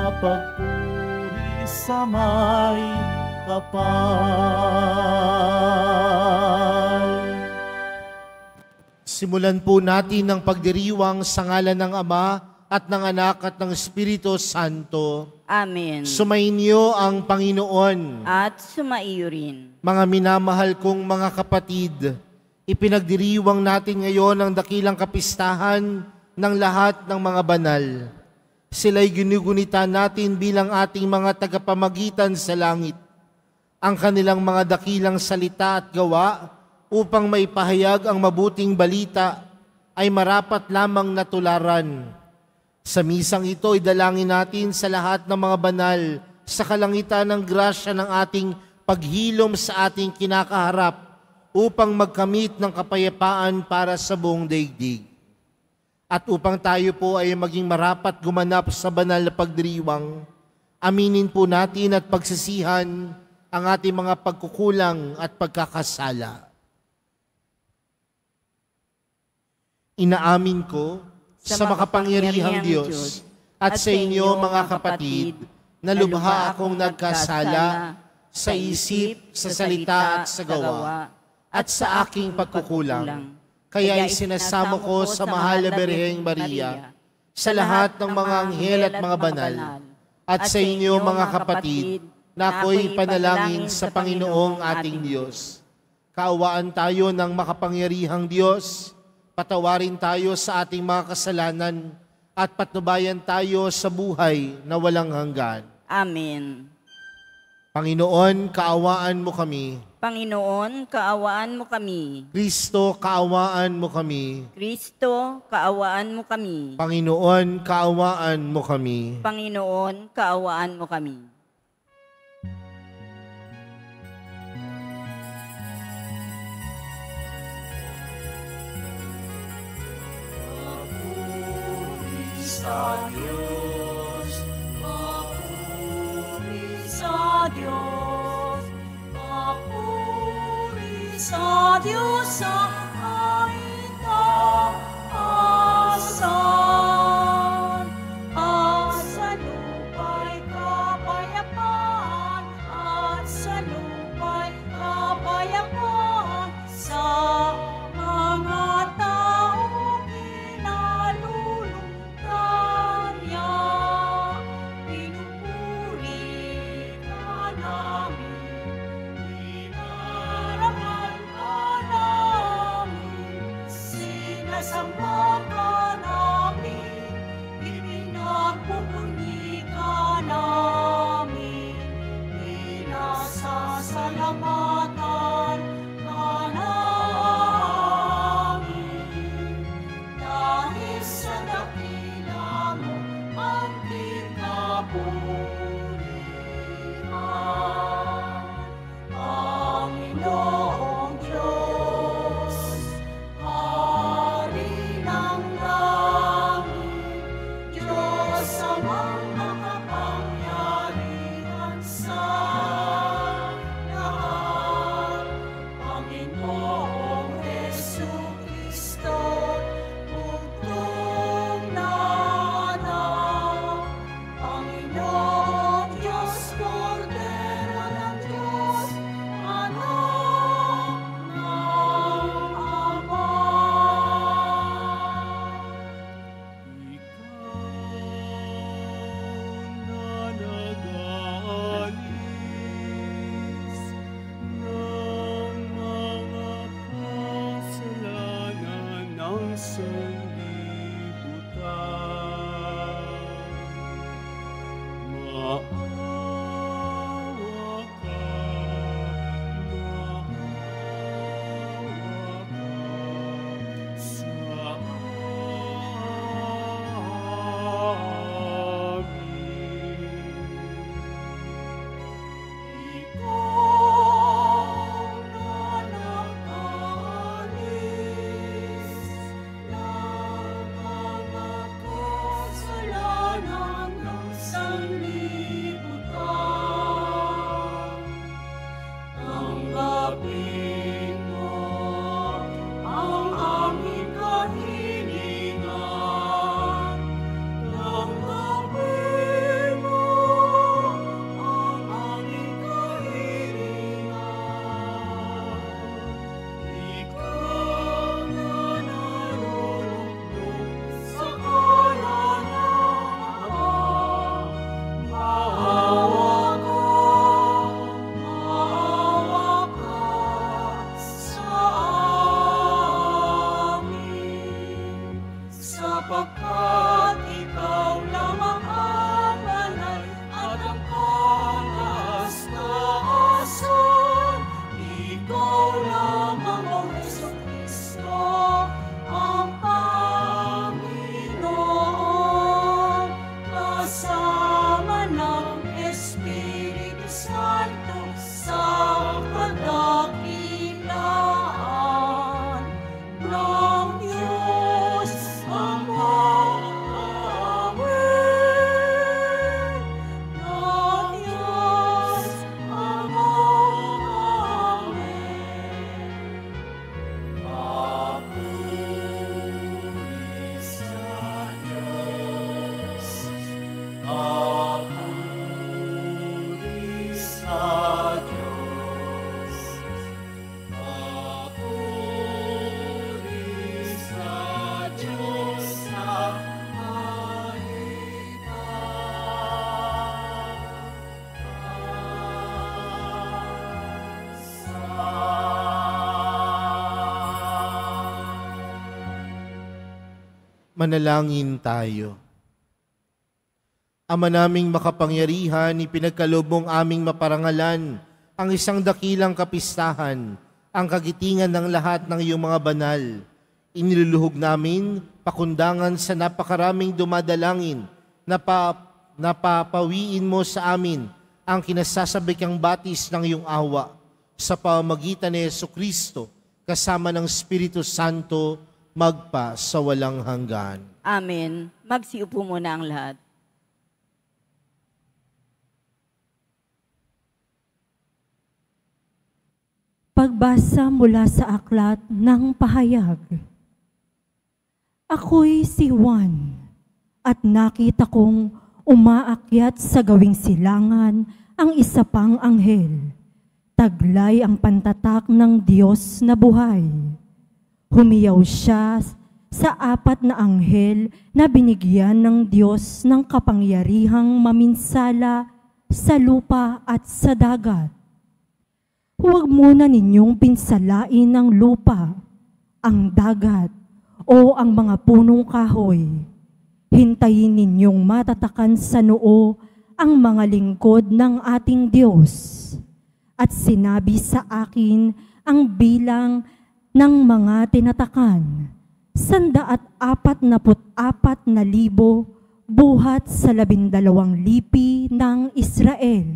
pagpuri sa may kapal. Simulan po natin ang pagdiriwang sa ngalan ng Ama at ng Anak at ng Espiritu Santo. Amen. Sumainyo ang Panginoon. At sumaiyo rin. Mga minamahal kong mga kapatid, ipinagdiriwang natin ngayon ang dakilang kapistahan ng lahat ng mga banal. Sila'y ginugunita natin bilang ating mga tagapamagitan sa langit. Ang kanilang mga dakilang salita at gawa upang maipahayag ang mabuting balita ay marapat lamang natularan. Sa misang ito, idalangin natin sa lahat ng mga banal sa kalangitan ng grasya ng ating paghilom sa ating kinakaharap upang magkamit ng kapayapaan para sa buong daigdig. At upang tayo po ay maging marapat gumanap sa banal na pagdiriwang, aminin po natin at pagsisihan ang ating mga pagkukulang at pagkakasala. Inaamin ko sa makapangyarihang Diyos at sa inyo mga kapatid na lubha akong nagkasala sa isip, sa salita at sa gawa at sa aking pagkukulang. Kaya isinasamo ko sa mahal na Birheng Maria, sa lahat ng mga anghel at mga banal, at sa inyo mga kapatid, na ako'y panalangin sa Panginoong ating Diyos. Kaawaan tayo ng makapangyarihang Diyos, patawarin tayo sa ating mga kasalanan, at patnubayan tayo sa buhay na walang hanggan. Amen. Panginoon, kaawaan mo kami. Panginoon, kaawaan mo kami. Kristo, kaawaan mo kami. Kristo, kaawaan mo kami. Panginoon, kaawaan mo kami. Panginoon, kaawaan mo kami. Sa Diyos, papuri sa Diyos, papuri sa Diyos sa kaitaasan. At sa lupa'y kapayapaan, at sa lupa'y kapayapaan sa mga taong kinalulungkan niya. Pinupuri ka namin, inarangal ka namin, sinasamba ka namin, ipinagpupuni ka namin, pinasasalamatan ka namin. Dahil sa dakila mo ang pinapurihan, Panginoong Diyos, Hari ng langit, Diyos amang makapangyarihan sa lahat, Panginoong Jesucristo, bugtong na anak, Panginoong Diyos, Kordero ng Diyos, anak ng Ama. Ikaw na nag-aalis ng mga kasalanan ng sanlibutan. Maawa ka sa amin. Ikaw na nag-aalis ng sapagkat ikaw lamang ang banal at ang katas-taasan. Ikaw lamang, O Jesucristo, ang Panginoon, kasama ng Espiritu Santo sa kadakilaan ng Diyos Ama. Amen. Ng Diyos Ama. Amen. Papuri sa Diyos. Papuri sa Diyos. Papuri sa Diyos sa Manalangin tayo. Ama naming makapangyarihan, ipinagkaloob mong aming maparangalan ang isang dakilang kapistahan, ang kagitingan ng lahat ng iyong mga banal. Iniluluhog namin pakundangan sa napakaraming dumadalangin, napapawiin mo sa amin ang kinasasabikang batis ng iyong awa sa pamamagitan ni Jesucristo kasama ng Espiritu Santo magpa sa walang hanggan. Amen. Magsiupo muna ang lahat. Pagbasa mula sa aklat ng pahayag. Ako'y si Juan, at nakita kong umaakyat sa gawing silangan ang isa pang anghel. Taglay ang pantatak ng Diyos na buhay. Humiyaw siya sa apat na anghel na binigyan ng Diyos ng kapangyarihang maminsala sa lupa at sa dagat. Huwag muna ninyong pinsalain ang lupa, ang dagat, o ang mga punong kahoy. Hintayin ninyong matatakan sa noo ang mga lingkod ng ating Diyos. At sinabi sa akin ang bilang ng mga tinatakan, 144,000 buhat sa 12 lipi ng Israel.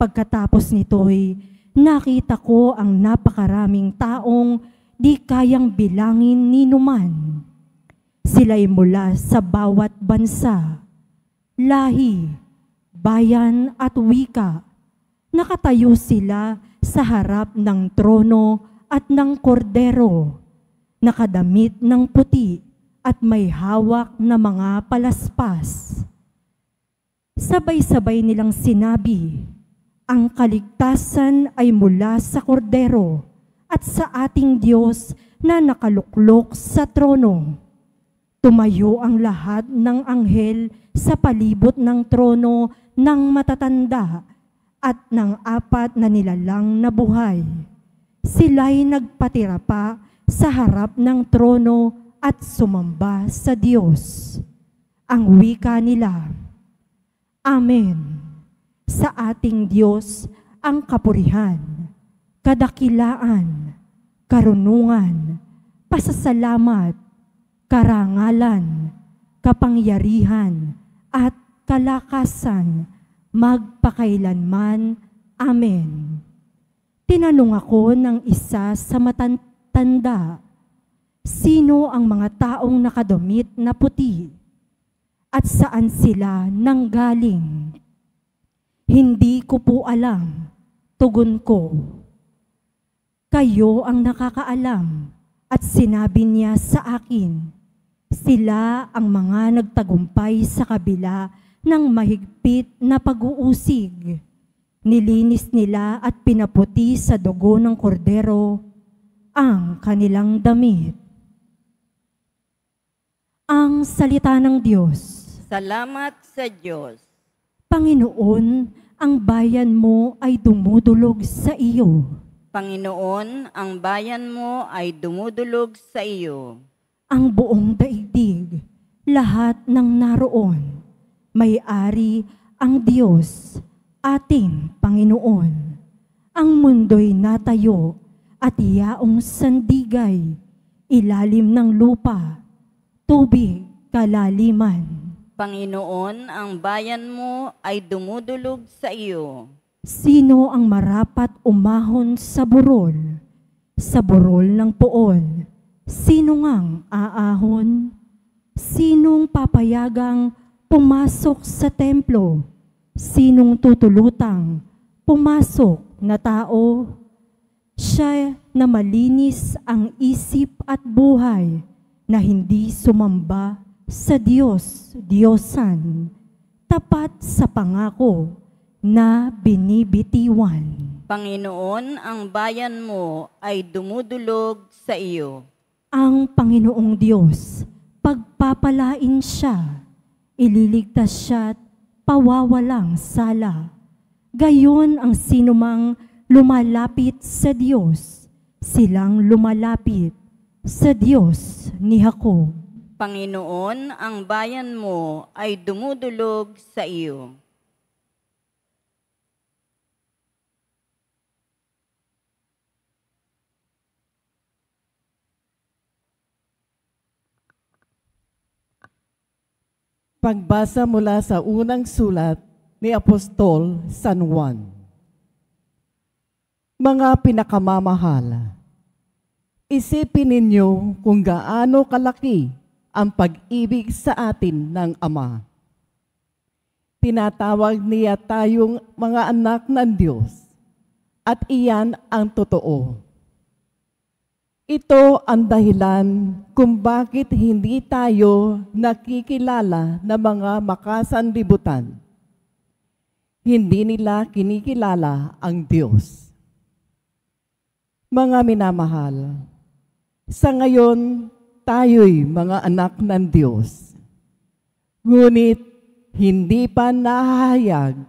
Pagkatapos nito'y nakita ko ang napakaraming taong di kayang bilangin ni numan. Sila'y mula sa bawat bansa, lahi, bayan at wika. Nakatayo sila sa harap ng trono at ng kordero, nakadamit ng puti at may hawak na mga palaspas. Sabay-sabay nilang sinabi, ang kaligtasan ay mula sa kordero at sa ating Diyos na nakaluklok sa trono. Tumayo ang lahat ng anghel sa palibot ng trono ng matatanda at ng apat na nilalang na buhay. Sila'y nagpatira pa sa harap ng trono at sumamba sa Diyos. Ang wika nila, Amen. Sa ating Diyos ang kapurihan, kadakilaan, karunungan, pasasalamat, karangalan, kapangyarihan, at kalakasan, magpakailanman. Amen. Tinanong ako ng isa sa matatanda, sino ang mga taong nakadumit na puti? At saan sila nanggaling? Hindi ko po alam, tugon ko. Kayo ang nakakaalam. At sinabi niya sa akin, sila ang mga nagtagumpay sa kabila ng mahigpit na pag-uusig. Nilinis nila at pinaputi sa dugo ng kordero ang kanilang damit. Ang salita ng Diyos. Salamat sa Diyos. Panginoon, ang bayan mo ay dumudulog sa iyo. Panginoon, ang bayan mo ay dumudulog sa iyo. Ang buong daigdig lahat ng naroon. May-ari ang Diyos, ating Panginoon. Ang mundo'y natayo at yaong sandigay, ilalim ng lupa, tubig kalaliman. Panginoon, ang bayan mo ay dumudulog sa iyo. Sino ang marapat umahon sa burol? Sa burol ng pool, sino ngang aahon? Sinong papayagang pumasok sa templo? Sinong tutulutang pumasok na tao? Siya na malinis ang isip at buhay, na hindi sumamba sa Diyos, Diyosan, tapat sa pangako na binibitiwan. Panginoon, ang bayan mo ay dumudulog sa iyo. Ang Panginoong Diyos, pagpapalain siya, ililigtas siya't pawawalang sala. Gayon ang sinumang lumalapit sa Diyos, silang lumalapit sa Diyos ni Jacob. Panginoon, ang bayan mo ay dumudulog sa iyo. Pagbasa mula sa unang sulat ni Apostol San Juan. Mga pinakamamahal, isipin ninyo kung gaano kalaki ang pag-ibig sa atin ng Ama. Tinatawag niya tayong mga anak ng Diyos, at iyan ang totoo. Ito ang dahilan kung bakit hindi tayo nakikilala ng mga makasanlibutan. Hindi nila kinikilala ang Diyos. Mga minamahal, sa ngayon tayo'y mga anak ng Diyos. Ngunit hindi pa nahahayag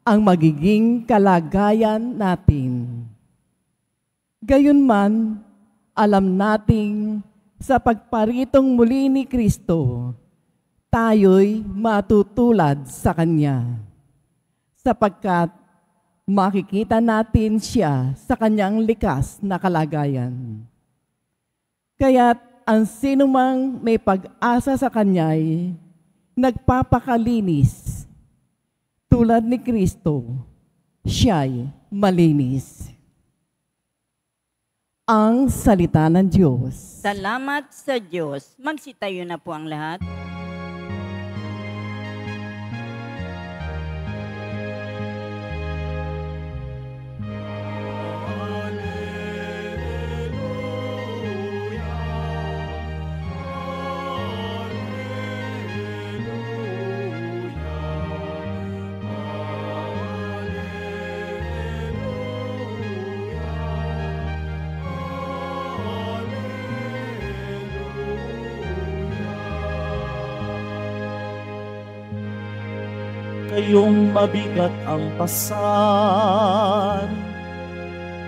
ang magiging kalagayan natin. Gayunman, alam nating sa pagparitong muli ni Kristo, tayo'y matutulad sa Kanya, sapagkat makikita natin siya sa Kanyang likas na kalagayan. Kaya't ang sinumang may pag-asa sa Kanya'y nagpapakalinis, tulad ni Kristo, siya'y malinis. Ang salita ng Diyos. Salamat sa Diyos. Magsitayo na po ang lahat. Kayong mabigat ang pasan,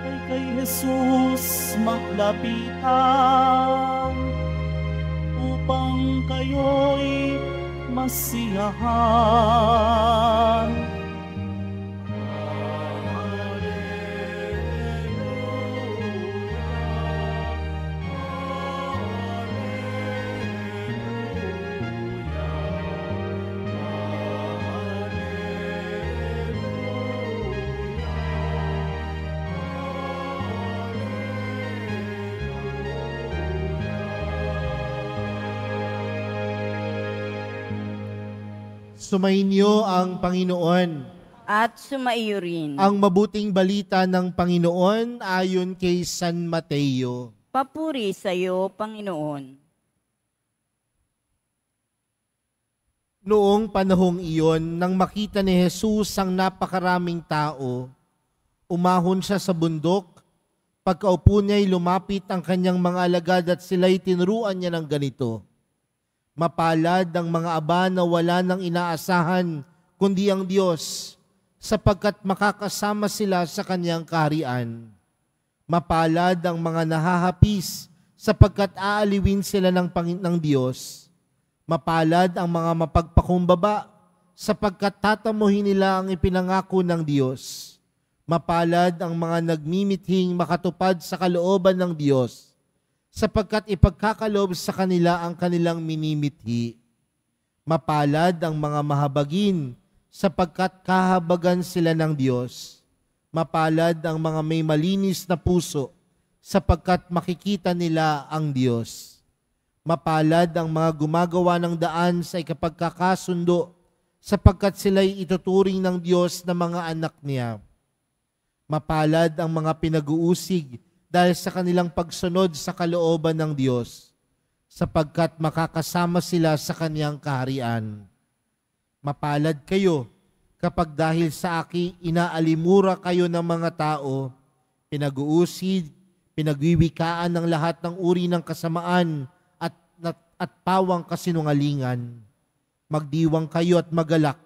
ay kay Jesus maklapitan, upang kayo'y masiyahan. Sumainyo ang Panginoon. At sumaiyo rin. Ang mabuting balita ng Panginoon ayon kay San Mateo. Papuri sa iyo, Panginoon. Noong panahong iyon, nang makita ni Jesus ang napakaraming tao, umahon siya sa bundok. Pagkaupo niya'y lumapit ang kanyang mga alagad at sila'y tinuruan niya ng ganito. Mapalad ang mga aba na wala nang inaasahan kundi ang Diyos, sapagkat makakasama sila sa kanyang kaharian. Mapalad ang mga nahahapis, sapagkat aaliwin sila ng Diyos. Mapalad ang mga mapagpakumbaba, sapagkat tatamuhin nila ang ipinangako ng Diyos. Mapalad ang mga nagmimithing makatupad sa kalooban ng Diyos, sapagkat ipagkakaloob sa kanila ang kanilang minimithi. Mapalad ang mga mahabagin, sapagkat kahabagan sila ng Diyos. Mapalad ang mga may malinis na puso, sapagkat makikita nila ang Diyos. Mapalad ang mga gumagawa ng daan sa ikapagkakasundo, sapagkat sila'y ituturing ng Diyos na mga anak niya. Mapalad ang mga pinag-uusig dahil sa kanilang pagsunod sa kalooban ng Diyos, sapagkat makakasama sila sa kaniyang kaharian. Mapalad kayo kapag dahil sa akin inaalimura kayo ng mga tao, pinag-uusid, pinagwiwikaan ng lahat ng uri ng kasamaan at pawang kasinungalingan. Magdiwang kayo at magalak,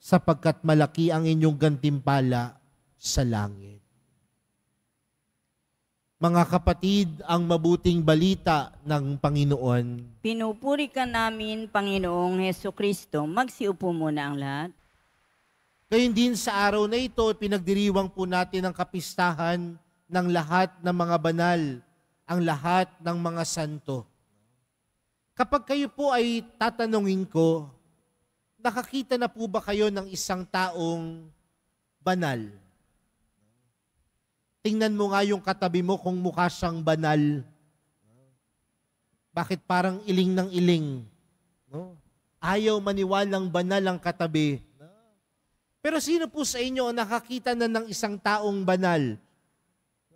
sapagkat malaki ang inyong gantimpala sa langit. Mga kapatid, ang mabuting balita ng Panginoon. Pinupuri ka namin, Panginoong Hesukristo. Magsiupo muna ang lahat. Gayun din sa araw na ito, pinagdiriwang po natin ang kapistahan ng lahat ng mga banal, ang lahat ng mga santo. Kapag kayo po ay tatanungin ko, nakakita na po ba kayo ng isang taong banal? Tingnan mo nga yung katabi mo kung mukha siyang banal. Bakit parang iling ng iling? No? Ayaw maniwalang banal ang katabi. Pero sino po sa inyo nakakita na ng isang taong banal?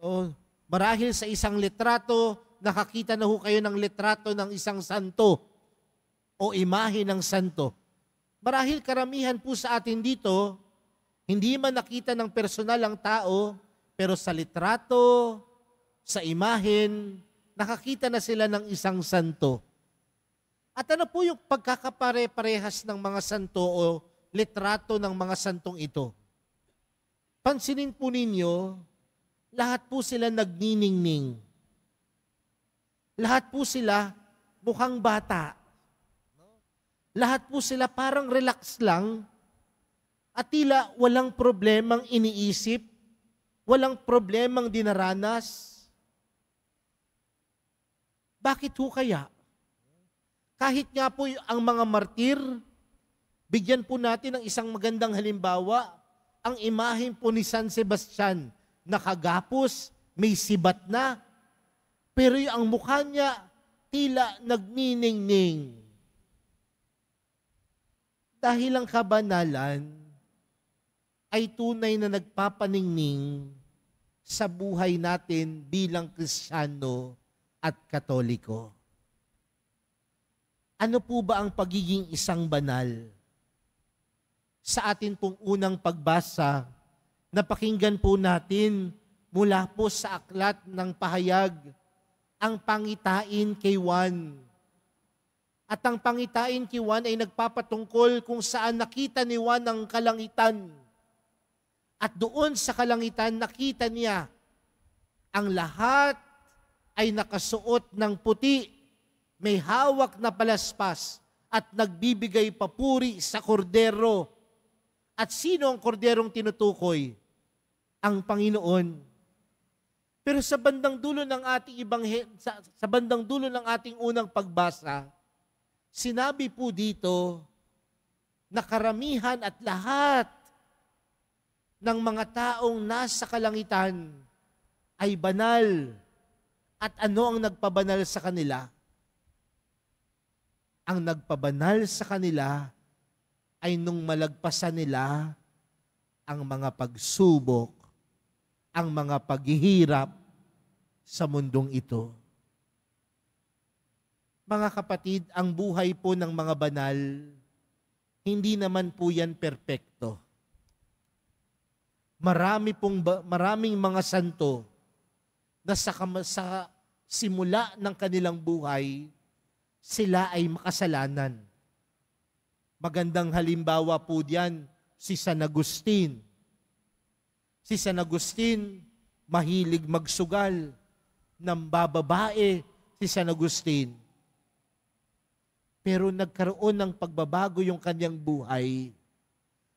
No? Marahil sa isang litrato, nakakita na ho kayo ng litrato ng isang santo o imahe ng santo. Marahil karamihan po sa atin dito, hindi man nakita ng personal ang tao, pero sa litrato, sa imahen, nakakita na sila ng isang santo. At ano po yung pagkakapare-parehas ng mga santo o litrato ng mga santong ito? Pansinin po ninyo, lahat po sila nagniningning. Lahat po sila mukhang bata. Lahat po sila parang relax lang at tila walang problemang iniisip, walang problemang dinaranas. Bakit ho kaya? Kahit nga po ang mga martir, bigyan po natin ng isang magandang halimbawa, ang imahen po ni San Sebastian, nakagapos, may sibat na, pero ang mukha niya, tila nagniningning. Dahil ang kabanalan ay tunay na nagpapaningning sa buhay natin bilang Kristiyano at Katoliko. Ano po ba ang pagiging isang banal? Sa atin pong unang pagbasa, napakinggan po natin mula po sa aklat ng pahayag, ang pangitain kay Juan. At ang pangitain kay Juan ay nagpapatungkol kung saan nakita ni Juan ang kalangitan. At doon sa kalangitan nakita niya ang lahat ay nakasuot ng puti, may hawak na palaspas at nagbibigay papuri sa kordero. At sino ang korderong tinutukoy? Ang Panginoon. Pero sa bandang dulo ng ating sa bandang dulo ng ating unang pagbasa, sinabi po dito na karamihan at lahat ng mga taong nasa kalangitan ay banal. At ano ang nagpabanal sa kanila? Ang nagpabanal sa kanila ay nung malagpasan nila ang mga pagsubok, ang mga paghihirap sa mundong ito. Mga kapatid, ang buhay po ng mga banal, hindi naman po yan perpekto. Maraming mga santo na sa simula ng kanilang buhay, sila ay makasalanan. Magandang halimbawa po diyan, si San Agustin. Si San Agustin, mahilig magsugal, nambababae si San Agustin. Pero nagkaroon ng pagbabago yung kanyang buhay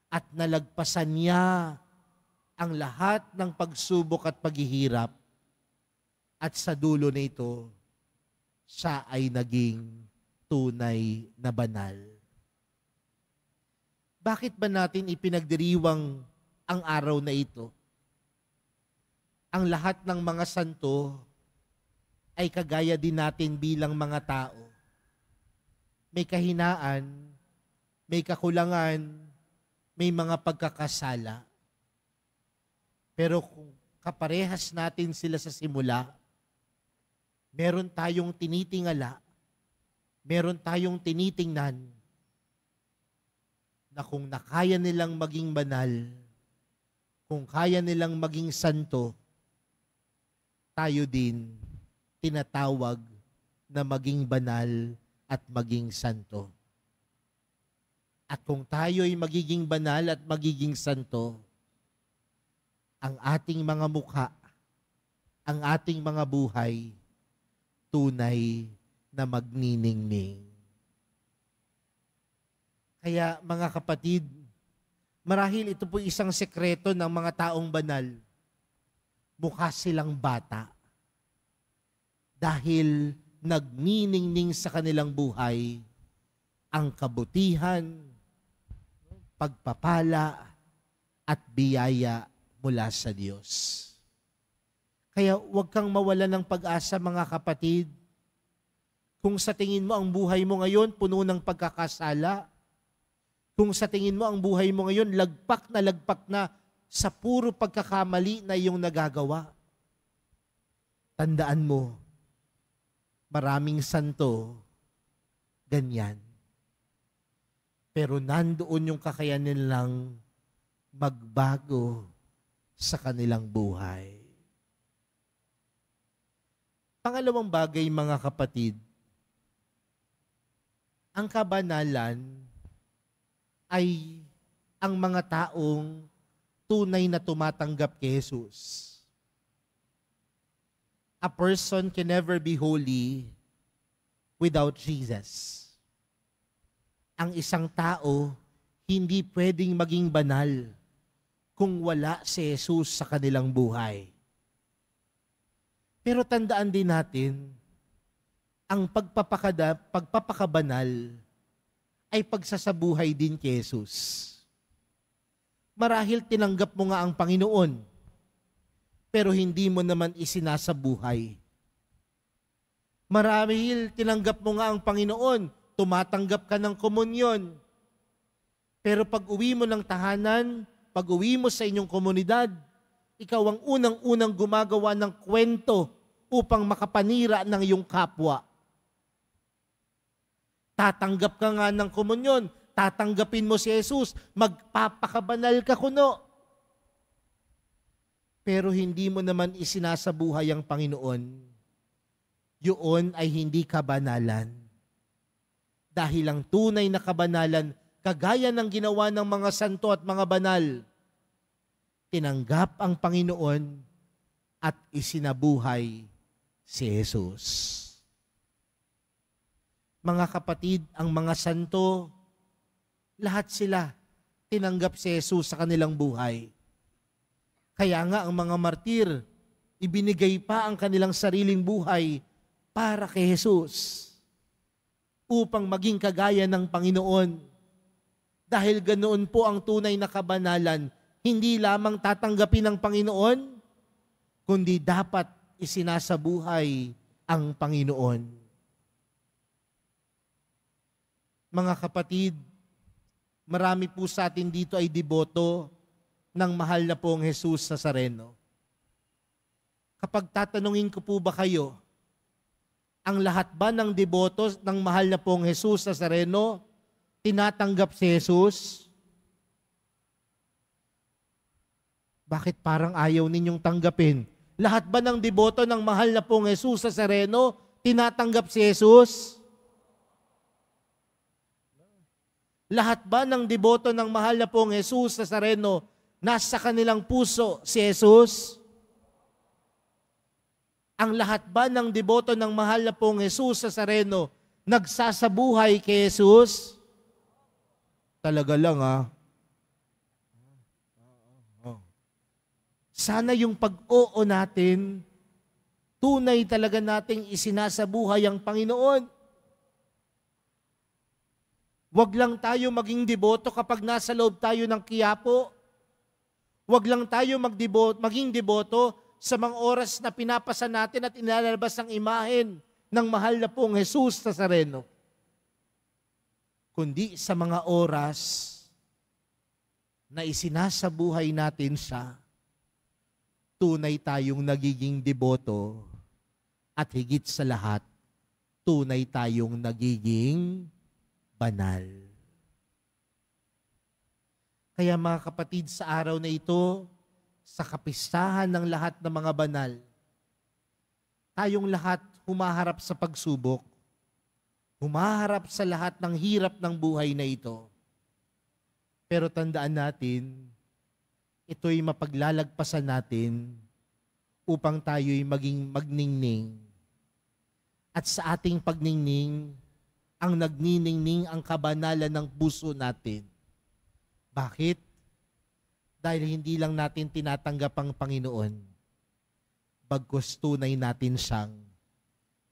at nalagpasan niya ang lahat ng pagsubok at paghihirap. At sa dulo nito, siya ay naging tunay na banal. Bakit ba natin ipinagdiriwang ang araw na ito? Ang lahat ng mga santo ay kagaya din natin bilang mga tao. May kahinaan, may kakulangan, may mga pagkakasala. Pero kung kaparehas natin sila sa simula, meron tayong tinitingala, meron tayong tinitingnan na kung nakaya nilang maging banal, kung kaya nilang maging santo, tayo din tinatawag na maging banal at maging santo. At kung tayo'y magiging banal at magiging santo, ang ating mga mukha, ang ating mga buhay, tunay na magniningning. Kaya mga kapatid, marahil ito po isang sekreto ng mga taong banal. Mukha silang bata. Dahil nagniningning sa kanilang buhay ang kabutihan, pagpapala, at biyaya mula sa Diyos. Kaya huwag kang mawala ng pag-asa mga kapatid. Kung sa tingin mo ang buhay mo ngayon puno ng pagkakasala, kung sa tingin mo ang buhay mo ngayon lagpak na sa puro pagkakamali na iyong nagagawa, tandaan mo, maraming santo, ganyan. Pero nandoon yung kakayanin nilang magbago sa kanilang buhay. Pangalawang bagay mga kapatid, ang kabanalan ay ang mga taong tunay na tumatanggap kay Jesus. A person can never be holy without Jesus. Ang isang tao hindi pwedeng maging banal kung wala si Jesus sa kanilang buhay. Pero tandaan din natin, ang pagpapakabanal ay pagsasabuhay din kay Jesus. Marahil tinanggap mo nga ang Panginoon, pero hindi mo naman isinasabuhay. Marahil tinanggap mo nga ang Panginoon, tumatanggap ka ng komunyon, pero pag uwi mo ng tahanan, pag uwi mo sa inyong komunidad, ikaw ang unang-unang gumagawa ng kwento upang makapanira ng iyong kapwa. Tatanggap ka nga ng komunyon, tatanggapin mo si Jesus, magpapakabanal ka kuno. Pero hindi mo naman isinasabuhay ang Panginoon. Yun ay hindi kabanalan. Dahil ang tunay na kabanalan, kagaya ng ginawa ng mga santo at mga banal, tinanggap ang Panginoon at isinabuhay si Jesus. Mga kapatid, ang mga santo, lahat sila tinanggap si Jesus sa kanilang buhay. Kaya nga ang mga martir, ibinigay pa ang kanilang sariling buhay para kay Jesus upang maging kagaya ng Panginoon. Dahil ganoon po ang tunay na kabanalan, hindi lamang tatanggapin ng Panginoon, kundi dapat isinasabuhay ang Panginoon. Mga kapatid, marami po sa atin dito ay deboto ng mahal na pong Jesus Nazareno. Kapag tatanungin ko po ba kayo, ang lahat ba ng deboto ng mahal na pong Jesus Nazareno tinatanggap si Jesus? Bakit parang ayaw ninyong tanggapin? Lahat ba ng deboto ng mahal na pong Jesus Nazareno tinatanggap si Jesus? Lahat ba ng deboto ng mahal na pong Jesus Nazareno nasa kanilang puso si Jesus? Ang lahat ba ng deboto ng mahal na pong Jesus Nazareno nagsasabuhay kay Jesus? Talaga lang Sana yung pag-oo natin, tunay talaga nating isinasabuhay ang Panginoon. Huwag lang tayo maging deboto kapag nasa loob tayo ng Quiapo. Huwag lang tayo maging deboto sa mga oras na pinapasa natin at inalalabas ang imahen ng mahal na pong Jesus Nazareno. Kundi sa mga oras na isinasabuhay natin siya, tunay tayong nagiging deboto at higit sa lahat, tunay tayong nagiging banal. Kaya mga kapatid, sa araw na ito, sa kapistahan ng lahat ng mga banal, tayong lahat humaharap sa pagsubok, humaharap sa lahat ng hirap ng buhay na ito. Pero tandaan natin, ito'y mapaglalagpasan natin upang tayo'y maging magningning. At sa ating pagningning, ang nagniningning ang kabanalan ng puso natin. Bakit? Dahil hindi lang natin tinatanggap ang Panginoon, bagkus tunay natin siyang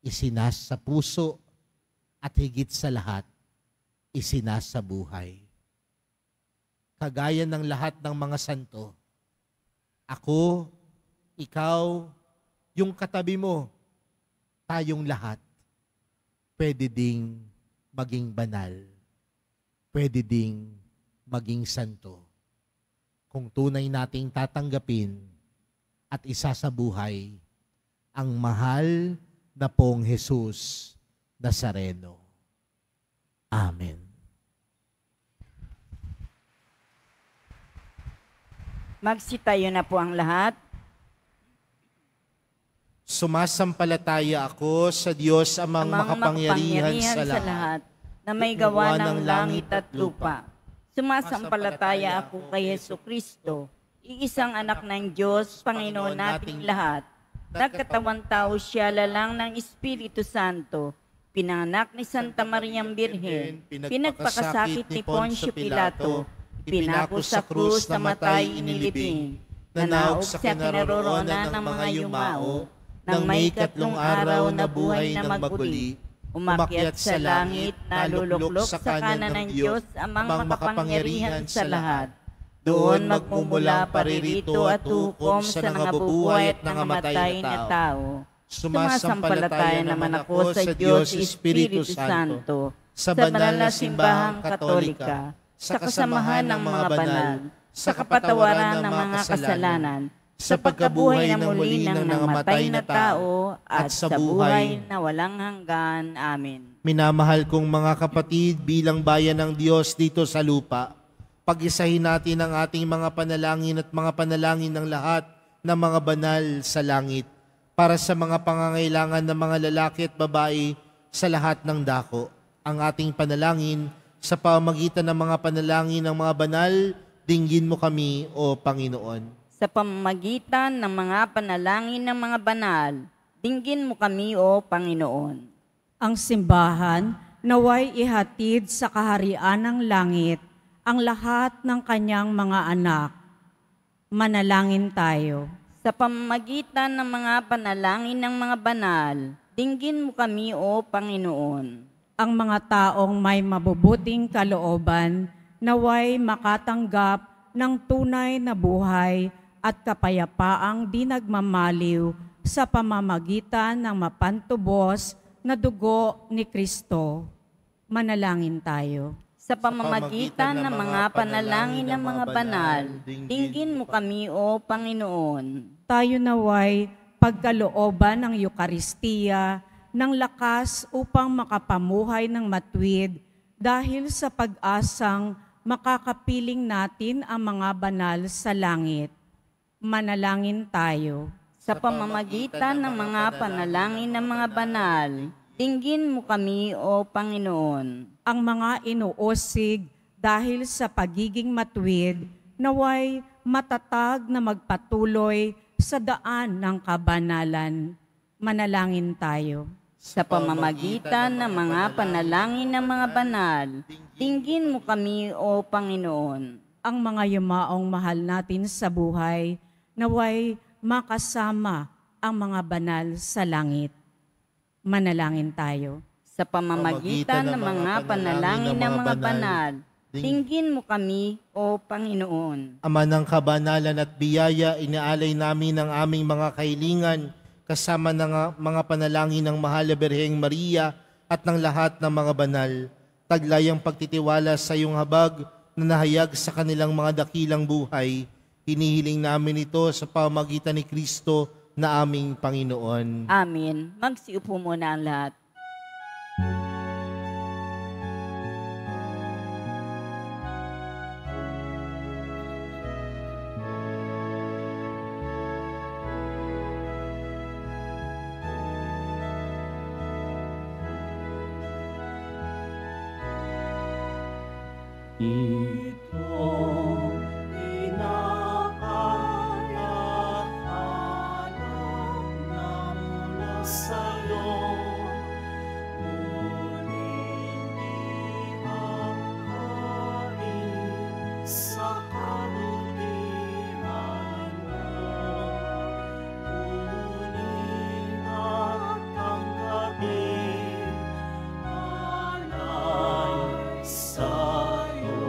isinasa puso at higit sa lahat, isinasa buhay. Kagaya ng lahat ng mga santo, ako, ikaw, yung katabi mo, tayong lahat, pwede ding maging banal, pwede ding maging santo. Kung tunay nating tatanggapin at isasabuhay ang mahal na pong Jesus Nazareno. Amen. Magsitayo na po ang lahat. Sumasampalataya ako sa Diyos amang makapangyarihan sa lahat, na may gawa ng langit at lupa. Sumasampalataya ako kay Jesucristo, iisang anak ng Diyos, Panginoon nating lahat. Nagkatawang tao siya lalang ng Espiritu Santo, pinanganak ni Santa Mariang Birhen, pinagpakasakit ni Poncio Pilato, pinako sa krus, namatay, inilibing, nanaog sa kinaroroonan ng mga yumao, nang may ikatlong araw na buhay na magmuli, umakyat sa langit, naluluklok sa kanan ng Diyos, amang makapangyarihan sa lahat. Doon magmumula paririto at hukom sa nangabubuhay at nangamatay na tao. Sumasampalataya naman ako sa Diyos Espiritu Santo, sa banal na simbahang Katolika, sa kasamahan ng mga banal, sa kapatawaran ng mga kasalanan, sa pagkabuhay na muli ng nangamatay na tao, at sa buhay na walang hanggan. Amen. Minamahal kong mga kapatid, bilang bayan ng Diyos dito sa lupa, pag-isahin natin ang ating mga panalangin at mga panalangin ng lahat ng mga banal sa langit para sa mga pangangailangan ng mga lalaki at babae sa lahat ng dako. Ang ating panalangin sa pamamagitan ng mga panalangin ng mga banal, dinggin mo kami, O Panginoon. Sa pamamagitan ng mga panalangin ng mga banal, dinggin mo kami, O Panginoon. Ang simbahan naway ihatid sa kaharian ng langit ang lahat ng kanyang mga anak. Manalangin tayo. Sa pamamagitan ng mga panalangin ng mga banal, dinggin mo kami, O Panginoon. Ang mga taong may mabubuting kalooban naway makatanggap ng tunay na buhay at kapayapaang di nagmamaliw sa pamamagitan ng mapantubos na dugo ni Kristo. Manalangin tayo. Sa pamamagitan ng mga panalangin ng mga banal, dinggin mo kami, O Panginoon. Tayo naway pagkalooban ng Eukaristiya ng lakas upang makapamuhay ng matuwid dahil sa pag-asang makakapiling natin ang mga banal sa langit. Manalangin tayo. Sa pamamagitan ng mga panalangin ng mga banal, dinggin mo kami, O Panginoon. Ang mga inuusig dahil sa pagiging matuwid, naway matatag na magpatuloy sa daan ng kabanalan. Manalangin tayo. Sa pamamagitan ng mga panalangin ng mga banal, dinggin mo kami, O Panginoon. Ang mga yumaong mahal natin sa buhay, naway makasama ang mga banal sa langit. Manalangin tayo. Sa pamamagitan ng mga panalangin ng mga banal, dinggin mo kami, O Panginoon. Ama ng kabanalan at biyaya, inaalay namin ang aming mga kahilingan kasama ng mga panalangin ng Mahal na Birheng Maria at ng lahat ng mga banal. Taglayang pagtitiwala sa iyong habag na nahayag sa kanilang mga dakilang buhay. Hinihiling namin ito sa pamamagitan ni Kristo na aming Panginoon. Amen. Magsiupo muna ang lahat. Itong pinakayahanap na mula sa'yo, ngunit ihanghain sa kabutihan mo. Kunin at tanggapin alay sa'yo.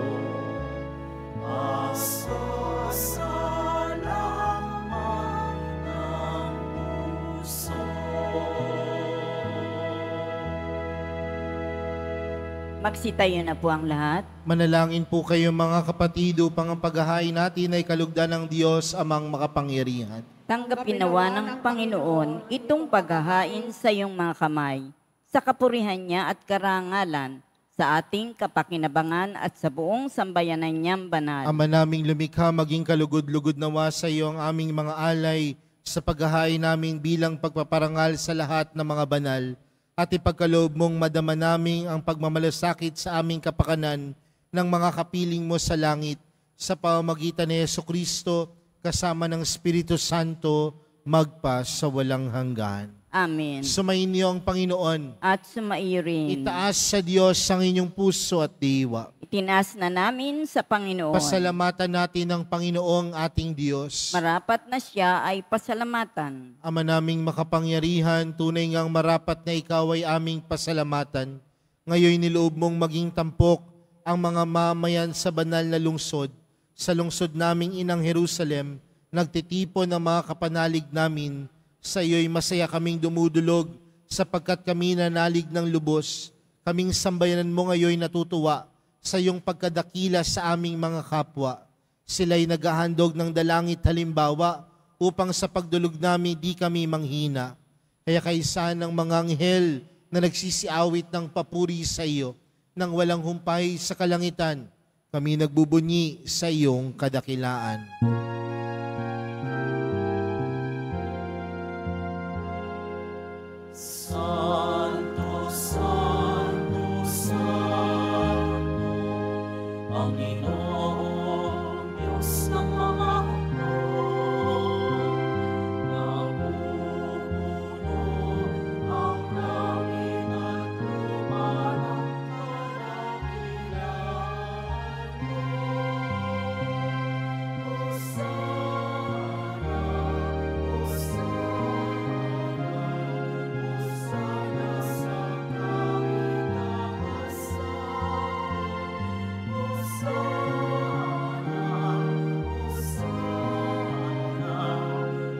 Magsitayo na po ang lahat. Manalangin po kayo mga kapatid upang ang paghahain natin ay kalugdan ng Diyos amang makapangyarihan. Tanggapin nawa ng Panginoon itong paghahain sa iyong mga kamay, sa kapurihan niya at karangalan, sa ating kapakinabangan at sa buong sambayanan niyang banal. Ama naming lumikha, maging kalugod-lugod nawa sa iyo ang aming mga alay sa paghahain namin bilang pagpaparangal sa lahat ng mga banal. At ipagkaloob mong madama namin ang pagmamalasakit sa aming kapakanan ng mga kapiling mo sa langit sa pamamagitan ni Jesucristo kasama ng Espiritu Santo magpa sa walang hanggan. Amen. Sumayin niyo ang Panginoon. At sumaiyo rin. Itaas sa Diyos ang inyong puso at diwa. Itinaas na namin sa Panginoon. Pasalamatan natin ang Panginoong ating Diyos. Marapat na siya ay pasalamatan. Ama naming makapangyarihan, tunay ngang marapat na ikaw ay aming pasalamatan. Ngayon niloob mong maging tampok ang mga mamayan sa banal na lungsod. Sa lungsod naming inang Jerusalem, nagtitipon ang mga kapanalig namin. Sa iyo'y masaya kaming dumudulog sapagkat kami nanalig ng lubos. Kaming sambayanan mo ngayon natutuwa sa iyong pagkadakila sa aming mga kapwa. Sila'y naghahandog ng dalangit halimbawa upang sa pagdulog namin di kami manghina. Kaya kaysa ng mga anghel na nagsisiawit ng papuri sa iyo nang walang humpay sa kalangitan, kami nagbubunyi sa iyong kadakilaan. Santo, Santo, Santo, Panginoong Diyos ng mga hukbo, napupuno ang langit at lupa ng kadakilaan mo. Hosana, Hosana, sa kaitaasan. Hosana, Hosana,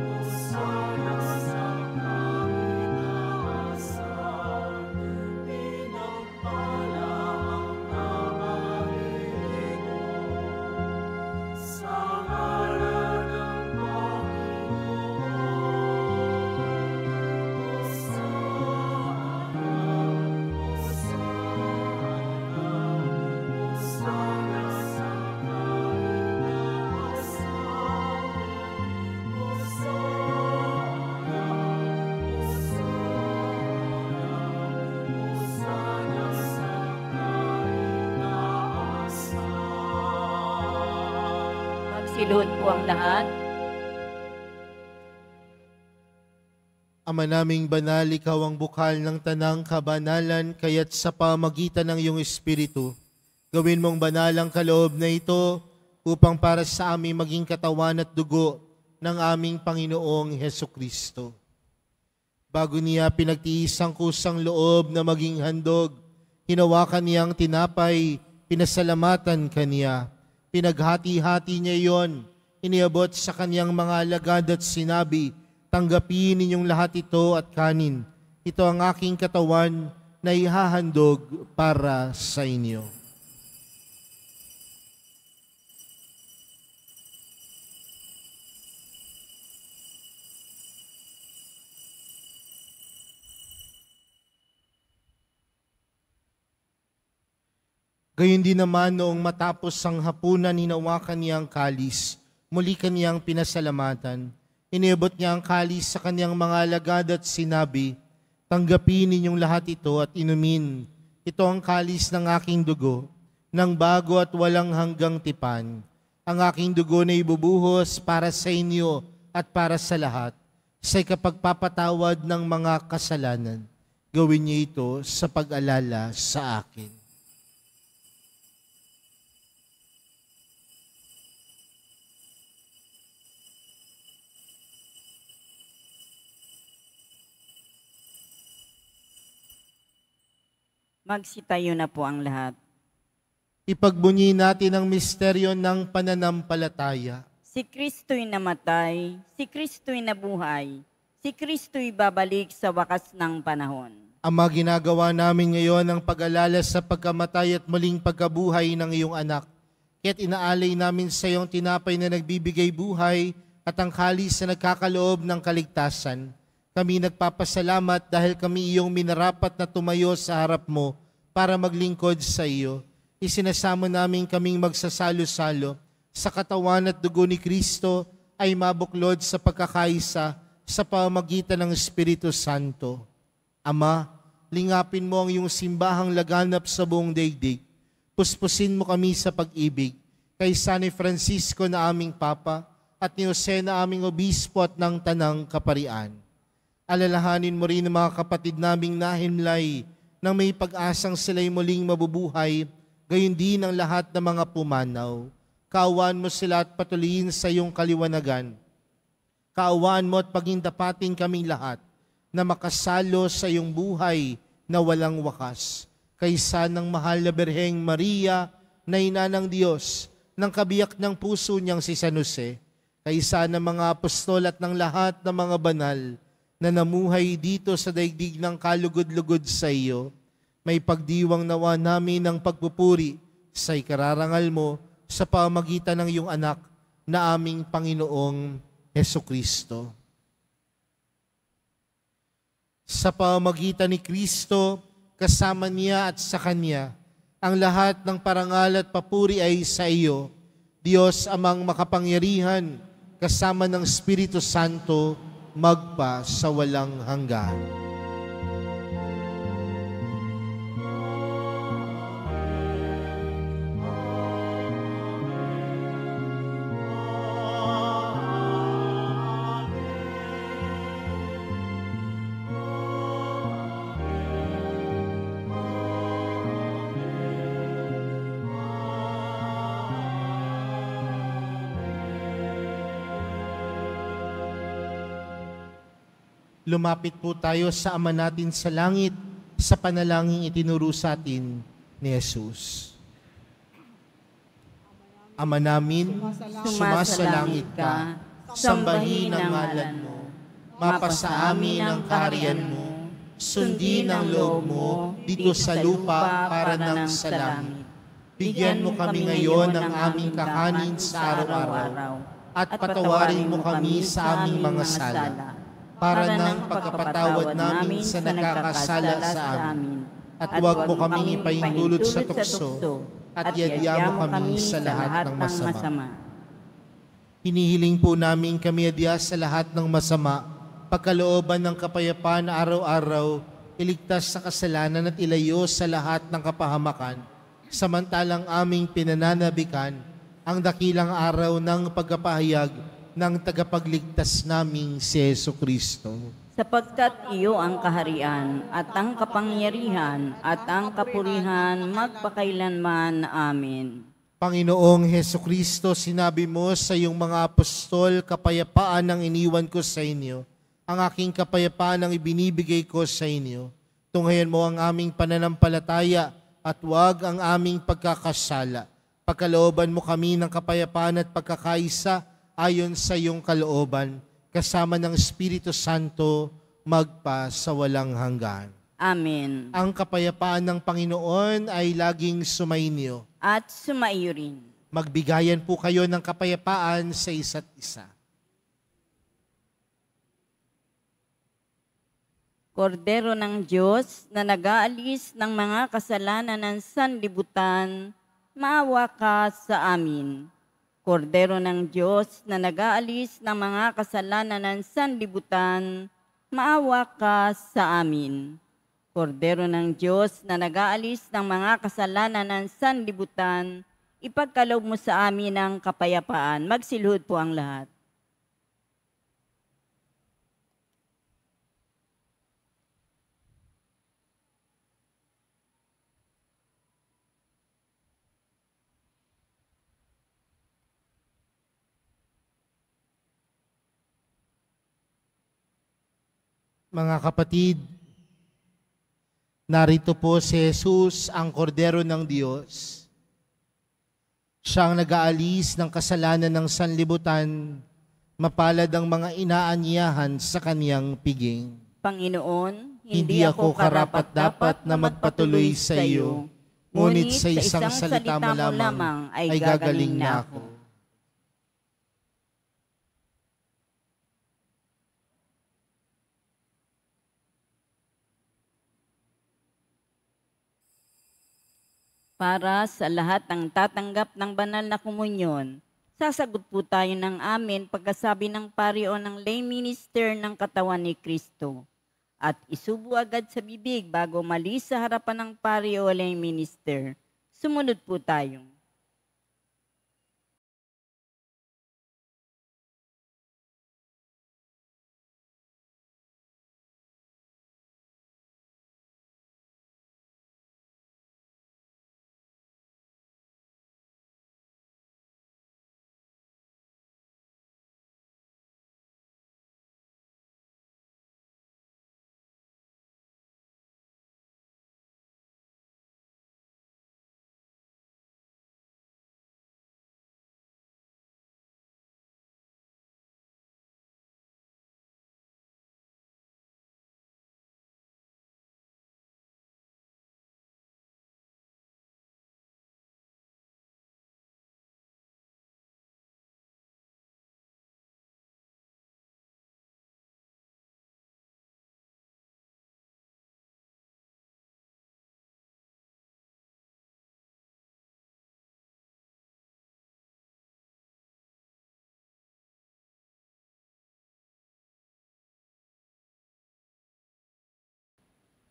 Hosana sa kaitaasan. Pinagpala ang namaririnig sa ngalan ng Panginoon. Magsiluhod po ang lahat. Ama naming banal, ikaw ang bukal ng tanang kabanalan, kaya't sa pamagitan ng iyong Espiritu, gawin mong banal ang kaloob na ito upang para sa amin maging katawan at dugo ng aming Panginoong Hesukristo. Bago niya pinagtiis ang kusang loob na maging handog, hinawakan niya ang tinapay, pinasalamatan kaniya. Pinaghati-hati niya iyon, iniabot sa kaniyang mga alagad at sinabi, tanggapin ninyong lahat ito at kanin. Ito ang aking katawan na ihahandog para sa inyo. Gayon din naman noong matapos ang hapunan, hinawakan niya ang kalis, muli kaniyang pinasalamatan. Iniabot niya ang kalis sa kaniyang mga alagad at sinabi, tanggapin ninyong lahat ito at inumin. Ito ang kalis ng aking dugo, ng bago at walang hanggang tipan. Ang aking dugo na ibubuhos para sa inyo at para sa lahat, sa ikapagpapatawad ng mga kasalanan. Gawin niyo ito sa pag-alala sa akin. Magsitayo na po ang lahat. Ipagbunyi natin ang misteryo ng pananampalataya. Si Kristo'y namatay, si Kristo'y nabuhay, si Kristo'y babalik sa wakas ng panahon. Ama, ginagawa namin ngayon ang pag-alala sa pagkamatay at muling pagkabuhay ng iyong anak. Kaya't inaalay namin sa iyong tinapay na nagbibigay buhay at ang kalis na nagkakaloob ng kaligtasan. Kami nagpapasalamat dahil kami iyong minarapat na tumayo sa harap mo para maglingkod sa iyo. Isinasamo namin kaming magsasalo-salo sa katawan at dugo ni Kristo ay mabuklod sa pagkakaisa sa pamamagitan ng Espiritu Santo. Ama, lingapin mo ang iyong simbahang laganap sa buong daigdig. Puspusin mo kami sa pag-ibig kay San Francisco na aming Papa at ni Jose na aming Obispo at ng Tanang Kaparian. Alalahanin mo rin ang mga kapatid naming nahimlay nang may pag-asang sila'y muling mabubuhay, gayon din ang lahat ng mga pumanaw. Kaawaan mo sila at patuloyin sa iyong kaliwanagan. Kaawaan mo at pagindapatin kaming lahat na makasalo sa iyong buhay na walang wakas. Kaysa ng mahal na Birheng Maria na ina ng Diyos, ng kabiyak ng puso niyang si San Jose, kaysa ng mga apostol at ng lahat ng mga banal, na namuhay dito sa daigdig ng kalugod-lugod sa iyo, may pagdiwang nawa namin ng pagpupuri sa ikararangal mo sa pamagitan ng iyong anak na aming Panginoong Hesukristo. Sa pamagitan ni Kristo, kasama niya at sa Kanya, ang lahat ng parangal at papuri ay sa iyo, Diyos amang makapangyarihan, kasama ng Espiritu Santo, magpa sa walang hanggan. Lumapit po tayo sa Ama natin sa langit sa panalangin itinuro sa atin ni Jesus. Ama namin, sumasalangit ka, sambahin ang ngalan mo, mapasa amin ang kaharian mo, sundin ang loob mo dito sa lupa para nang sa langit. Bigyan mo kami ngayon ng aming kakanin sa araw-araw at patawarin mo kami sa aming mga sala para ng pagkapatawad namin sa nakakasala sa amin. At huwag mo kaming ipaintulot sa tukso, at yadya mo kami sa lahat ng masama. Hinihiling po namin kami yadya sa lahat ng masama, pagkalooban ng kapayapaan araw-araw, iligtas sa kasalanan at ilayo sa lahat ng kapahamakan, samantalang aming pinananabikan ang dakilang araw ng pagkapahayag ng tagapagligtas naming si Jesucristo. sapagkat iyo ang kaharian at ang kapangyarihan at ang kapurihan magpakailanman. Amen. Panginoong Heso Kristo, sinabi mo sa iyong mga apostol, kapayapaan ang iniwan ko sa inyo. Ang aking kapayapaan ang ibinibigay ko sa inyo. Tunghayan mo ang aming pananampalataya at huwag ang aming pagkakasala. Pagkalooban mo kami ng kapayapaan at pagkakaisa ayon sa iyong kalooban, kasama ng Espiritu Santo, magpa sa walang hanggan. Amen. Ang kapayapaan ng Panginoon ay laging sumainyo. At sumaiyo rin. Magbigayan po kayo ng kapayapaan sa isa't isa. Kordero ng Diyos na nag-aalis ng mga kasalanan ng sanlibutan, maawa ka sa amin. Kordero ng Diyos na nag-aalis ng mga kasalanan ng sanlibutan, maawa ka sa amin. Kordero ng Diyos na nag-aalis ng mga kasalanan ng sanlibutan, ipagkaloob mo sa amin ang kapayapaan. Magsilhod po ang lahat. Mga kapatid, narito po si Jesus, ang Kordero ng Diyos. Siyang nag-aalis ng kasalanan ng sanlibutan, mapalad ang mga inaanyahan sa kaniyang piging. Panginoon, Hindi ako karapat-dapat na magpatuloy sa iyo, ngunit sa isang salita mo lamang ay gagaling na ako. Para sa lahat ng tatanggap ng banal na komunyon, sasagot po tayo ng amen pagkasabi ng pario ng lay minister ng katawan ni Kristo. At isubo agad sa bibig bago malis sa harapan ng pario o lay minister. Sumunod po tayo.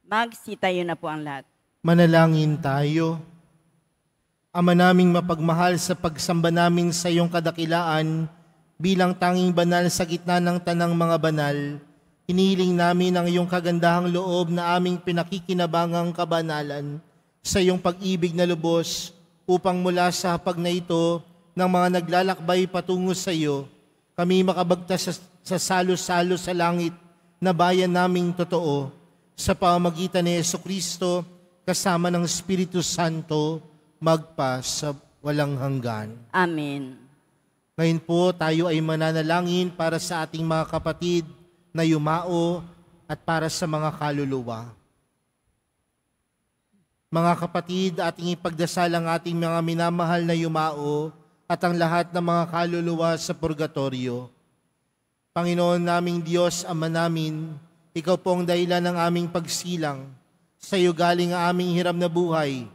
Magsitayo na po ang lahat. Manalangin tayo. Ama naming mapagmahal, sa pagsamba namin sa iyong kadakilaan bilang tanging banal sa gitna ng tanang mga banal, hinihiling namin ang iyong kagandahang loob na aming pinakikinabangang kabanalan sa iyong pag-ibig na lubos upang mula sa hapag na ito ng mga naglalakbay patungo sa iyo, kami makabagtas sa salo-salo sa langit na bayan naming totoo, sa pamamagitan ni Jesucristo kasama ng Espiritu Santo, magpa sa walang hanggan. Amen. Ngayon po tayo ay mananalangin para sa ating mga kapatid na yumao at para sa mga kaluluwa. Mga kapatid, ating ipagdasal ang ating mga minamahal na yumao at ang lahat ng mga kaluluwa sa purgatorio. Panginoon naming Diyos, Ama namin, Ikaw po ang dahilan ng aming pagsilang. Sa iyo galing ang aming hiram na buhay.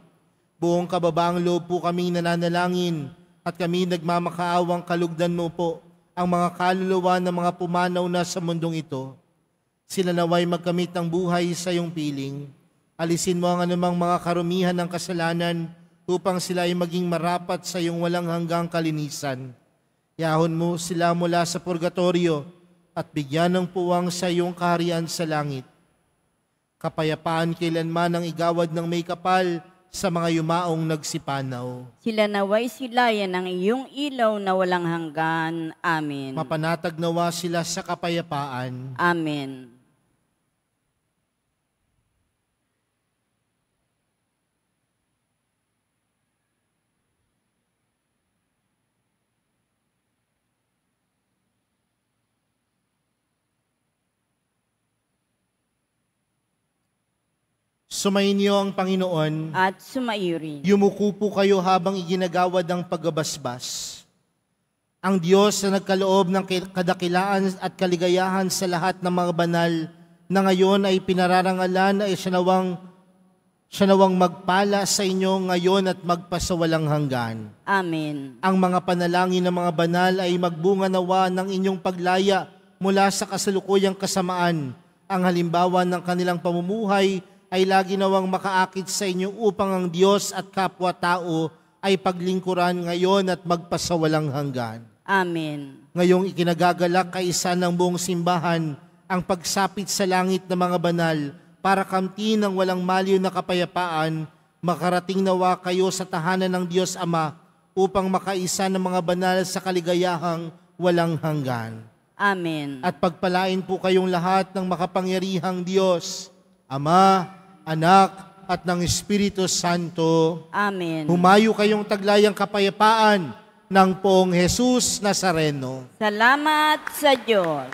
Buong kababaang loob po kaming nananalangin at kami nagmamakaawang kalugdan mo po ang mga kaluluwa ng mga pumanaw na sa mundong ito. Sila naway magkamit ng buhay sa iyong piling. Alisin mo ang anumang mga karumihan ng kasalanan upang sila ay maging marapat sa iyong walang hanggang kalinisan. Yahon mo sila mula sa purgatorio at bigyan ng puwang sa iyong kaharian sa langit. Kapayapaan kailanman ang igawad ng may kapal sa mga yumaong nagsipanaw. Sila naway silayan ng iyong ilaw na walang hanggan. Amen. Mapanatag nawa sila sa kapayapaan. Amen. Sumainyo ang Panginoon. At sumairi. Yumuko po kayo habang iginagawad ang pagbabasbas. Ang Diyos na nagkaloob ng kadakilaan at kaligayahan sa lahat ng mga banal na ngayon ay pinararangalan ay siya nawang magpala sa inyo ngayon at magpasawalang hanggan. Amen. Ang mga panalangin ng mga banal ay magbunga nawa ng inyong paglaya mula sa kasalukuyang kasamaan. Ang halimbawa ng kanilang pamumuhay ay lagi nawang makaakit sa inyo upang ang Diyos at kapwa-tao ay paglingkuran ngayon at magpasawalang hanggan. Amen. Ngayong ikinagagalak kaisa ng buong simbahan ang pagsapit sa langit ng mga banal para kamtin ng walang maliw na kapayapaan, makarating nawa kayo sa tahanan ng Diyos Ama upang makaisa ng mga banal sa kaligayahang walang hanggan. Amen. At pagpalain po kayong lahat ng makapangyarihang Diyos, Ama, Anak, at ng Espiritu Santo. Amen. Humayo kayong taglayang kapayapaan ng Poong Jesus Nazareno. Salamat sa Diyos.